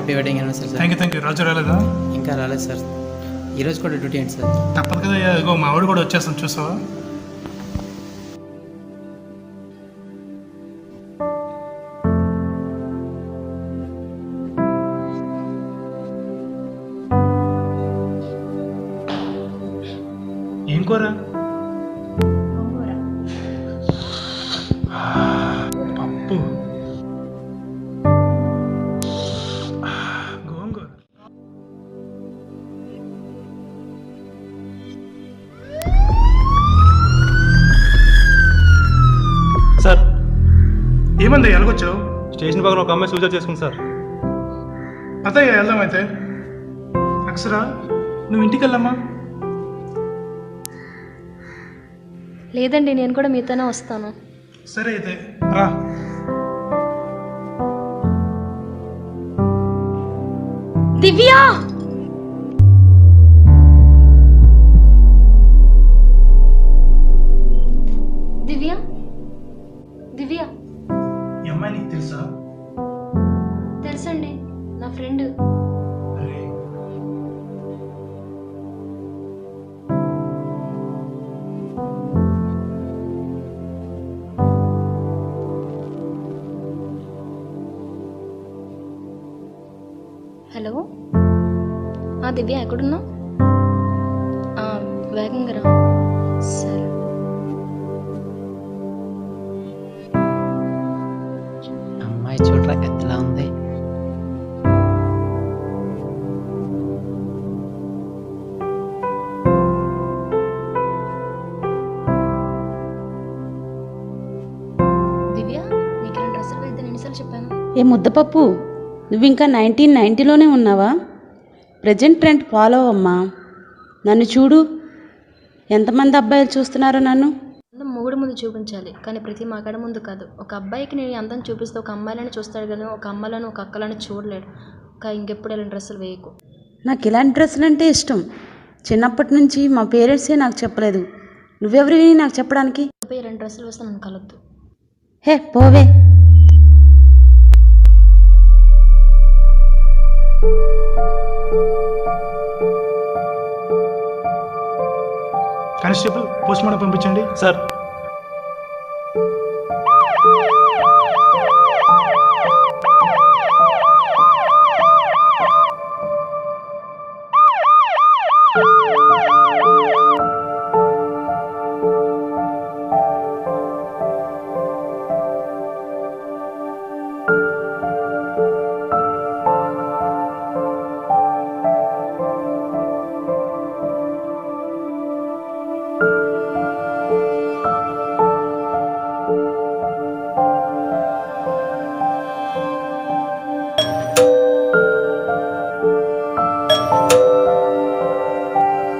Happy wedding anniversary sir. Thank you. Raju రాలేదా? ఇంకా రాలేదు సార్. ఈరోజు కూడా డ్యూటీ ఏంటి సార్? తప్పదు కదా, ఇగో మా ఆవిడ కూడా వచ్చేస్తాను, చూసావా? ఏం కూర? పప్పు. గోంగూర. సార్, ఏమంది ఎలాగొచ్చావు? స్టేషన్ పక్కన ఒక అమ్మాయి సూసైడ్ చేసుకుంది సార్. అతయ్య వెళ్దాం అయితే. అక్షరా, నువ్వు ఇంటికి వెళ్ళమ్మా. లేదండి, నేను కూడా మీతోనే వస్తాను. సరే అయితే రా. దివ్య, దివ్య, దివ్య. ఈ అమ్మాయి నీకు తెలుసా? తెలుసండి, నా ఫ్రెండ్. అరే, హలో, దివ్య ఎక్కడున్నావు? వేగంగా రా. సరే. అమ్మాయి చూడరా ఎట్లా ఉంది. దివ్య, నీకు ఇలా డ్రెస్సులు వేద్దని ఎన్నిసార్లు చెప్పాను? ఏ ముద్దపప్పు, నువ్వు ఇంకా 1990లోనే ఉన్నావా? ప్రజెంట్ ట్రెండ్ ఫాలో అమ్మా. నన్ను చూడు, ఎంతమంది అబ్బాయిలు చూస్తున్నారో నన్ను. అందం మొగుడు ముందు చూపించాలి, కానీ ప్రతి మగాడ ముందు కాదు. ఒక అబ్బాయికి నేను అందం చూపిస్తే ఒక అమ్మాయిలని చూస్తాడు, కానీ ఒక అమ్మాయిలను ఒక అక్కలని చూడలేడు. ఇంకెప్పుడు ఇలాంటి డ్రెస్సులు వేయకు. నాకు ఇలాంటి డ్రెస్సులు అంటే ఇష్టం. చిన్నప్పటి నుంచి మా పేరెంట్సే నాకు చెప్పలేదు. నువ్వెవరివి నాకు చెప్పడానికి? ఇలాంటి డ్రెస్సులు వేస్తే నన్ను కలొద్దు. హే పోవే. కానిస్టేబుల్, పోస్ట్ మార్టం పంపించండి. సార్,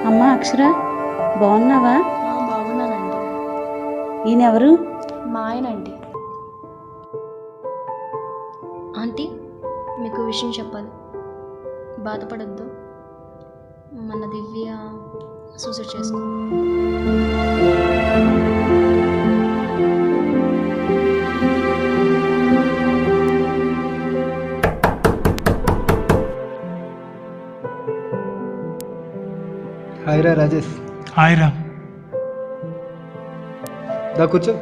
అమ్మా అక్షర, బాగున్నావా? బాగున్నానండి. ఈయనెవరు? మా ఆయన అండి. ఆంటీ, మీకు విషయం చెప్పాలి, బాధపడద్దు. మన దివ్య సూసైడ్ చేసుకో. హాయ్ రా రాజేష్. హాయ్ రా. దా కూర్చో.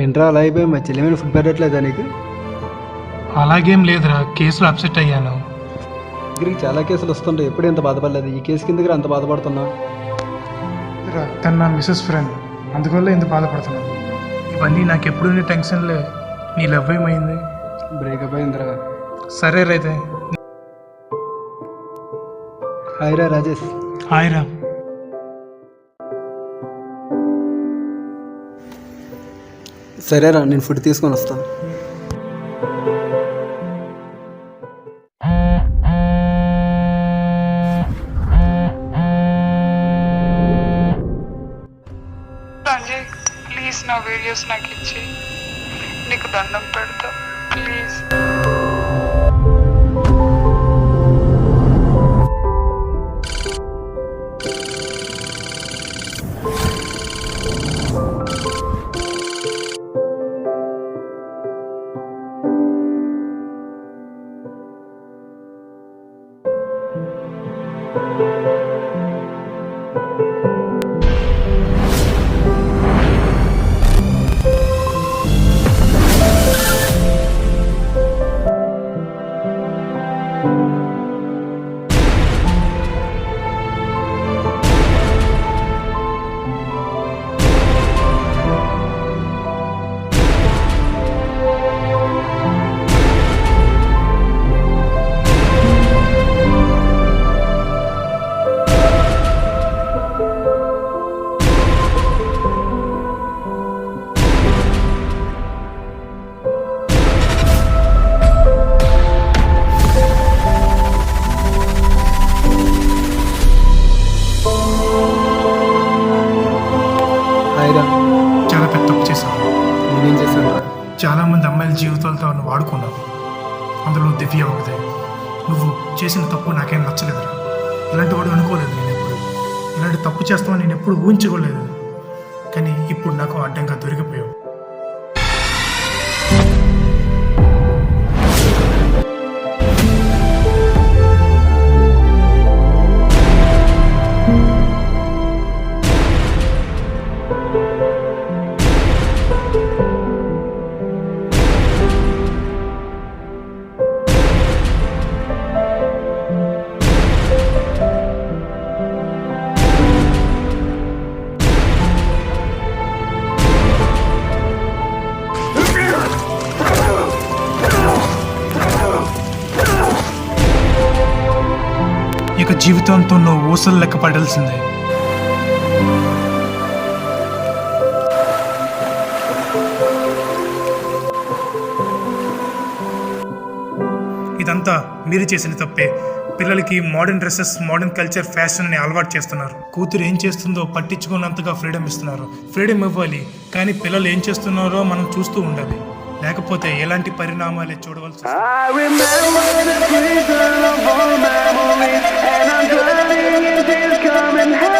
ఏంట్రా అలా అయిపోయి, మా చెల్లెమైన ఫుడ్ పెట్టట్లేదా నీకు? అలాగేం లేదురా, కేసులో అప్సెట్ అయ్యాను. దగ్గరికి చాలా కేసులు వస్తుంటాయి, ఎప్పుడు ఎంత బాధపడలేదు. ఈ కేసు కిందకి అంత బాధపడుతున్నా. తను నా మిస్సెస్ ఫ్రెండ్, అందువల్ల ఎంత బాధపడుతున్నాను. ఇవన్నీ నాకు ఎప్పుడు టెన్షన్లే. నీ లవ్ ఏమైంది? బ్రేకప్ అయిందిరా. సరే రైతే. హాయ్ రా రాజేష్. హాయ్ రా. సరేరా, నేను ఫుడ్ తీసుకొని వస్తాను. సంజయ్, ప్లీజ్ నా వీడియోస్ నాకు ఇచ్చి, నీకు దండం పెడతా ప్లీజ్. చాలామంది అమ్మాయిల జీవితాలతో నువ్వు ఆడుకున్నావు. అందులో దివ్య ఒకదే. నువ్వు చేసిన తప్పు నాకేం నచ్చలేదురా. ఇలాంటి వాడు అనుకోలేదు నేను ఎప్పుడు. ఇలాంటి తప్పు చేస్తామని నేను ఎప్పుడు ఊహించుకోలేదు. కానీ ఇప్పుడు నాకు అడ్డంగా దొరికిపోయావు. ఇక జీవితంతో నువ్వు ఊసలు లెక్క పడాల్సిందే. ఇదంతా మీరు చేసిన తప్పే. పిల్లలకి మోడర్న్ డ్రెస్సెస్, మోడర్న్ కల్చర్, ఫ్యాషన్ని అలవాటు చేస్తున్నారు. కూతురు ఏం చేస్తుందో పట్టించుకున్నంతగా ఫ్రీడమ్ ఇస్తున్నారు. ఫ్రీడమ్ ఇవ్వాలి, కానీ పిల్లలు ఏం చేస్తున్నారో మనం చూస్తూ ఉండాలి. లేకపోతే ఎలాంటి పరిణామాలే చూడవలసి వస్తుంది. I remember the prison of all memories, and I'm drowning in this coming hell.